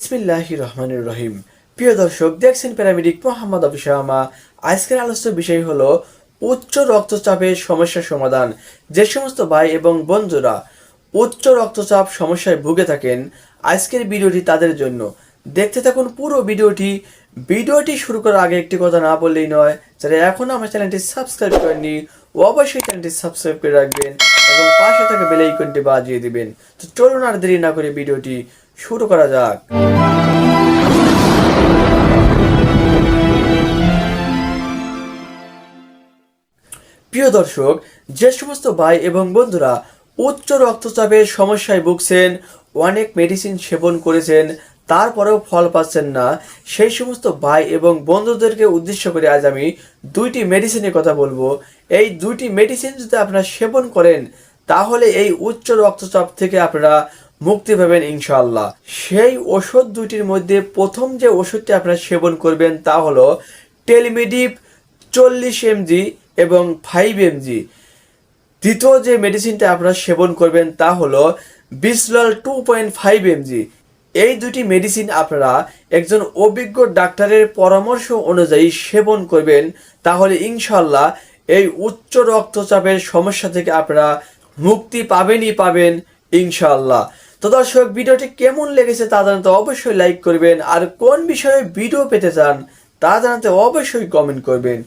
বিসমিল্লাহির রহমানির রহিম। প্রিয় দর্শক, দেখছেন প্যারামেডিক মোহাম্মদ আবু শামা। আজকের আলোচ্য বিষয় হলো উচ্চ রক্তচাপের সমস্যার সমাধান। যে সমস্ত ভাই এবং বন্ধুরা উচ্চ রক্তচাপ সমস্যায় ভুগে থাকেন, আজকের ভিডিওটি তাদের জন্য। দেখতে থাকুন পুরো ভিডিওটি। ভিডিওটি শুরু করার আগে একটি কথা না বললেই নয়, যারা এখনও আমার চ্যানেলটি সাবস্ক্রাইব করেননি অবশ্যই চ্যানেলটি সাবস্ক্রাইব করে রাখবেন এবং পাশে থাকা বেল আইকনটি বাজিয়ে দিবেন। তো চলুন আর দেরি না করে ভিডিওটি শুরু করা যাক। প্রিয় দর্শক, যে সমস্ত ভাই এবং বন্ধুরা উচ্চ রক্তচাপের সমস্যায় ভুগছেন, অনেক মেডিসিন সেবন করেছেন, তারপরেও ফল পাচ্ছেন না, সেই সমস্ত ভাই এবং বন্ধুদেরকে উদ্দেশ্য করে আজ আমি দুইটি মেডিসিনের কথা বলবো। এই দুইটি মেডিসিন যদি আপনারা সেবন করেন, তাহলে এই উচ্চ রক্তচাপ থেকে আপনারা মুক্তি পাবেন ইনশাআল্লাহ। সেই ওষুধ দুইটির মধ্যে প্রথম যে ওষুধটি আপনারা সেবন করবেন তা হলো টেলিমেডিপ 40 mg এবং 5 mg। দ্বিতীয় যে মেডিসিনটা আপনারা সেবন করবেন তা হলো বিসলল 2.5 mg। এই দুটি মেডিসিন আপনারা একজন অভিজ্ঞ ডাক্তারের পরামর্শ অনুযায়ী সেবন করবেন, তাহলে ইনশাল্লাহ এই উচ্চ রক্তচাপের সমস্যা থেকে আপনারা মুক্তি পাবেন ইনশাল্লাহ। তো দর্শক, ভিডিওটি কেমন লেগেছে তা জানাতে অবশ্যই লাইক করবেন, আর কোন বিষয়ে ভিডিও পেতে চান তা জানাতে অবশ্যই কমেন্ট করবেন।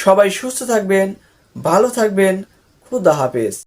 সবাই সুস্থ থাকবেন, ভালো থাকবেন। খুদা হাফেজ।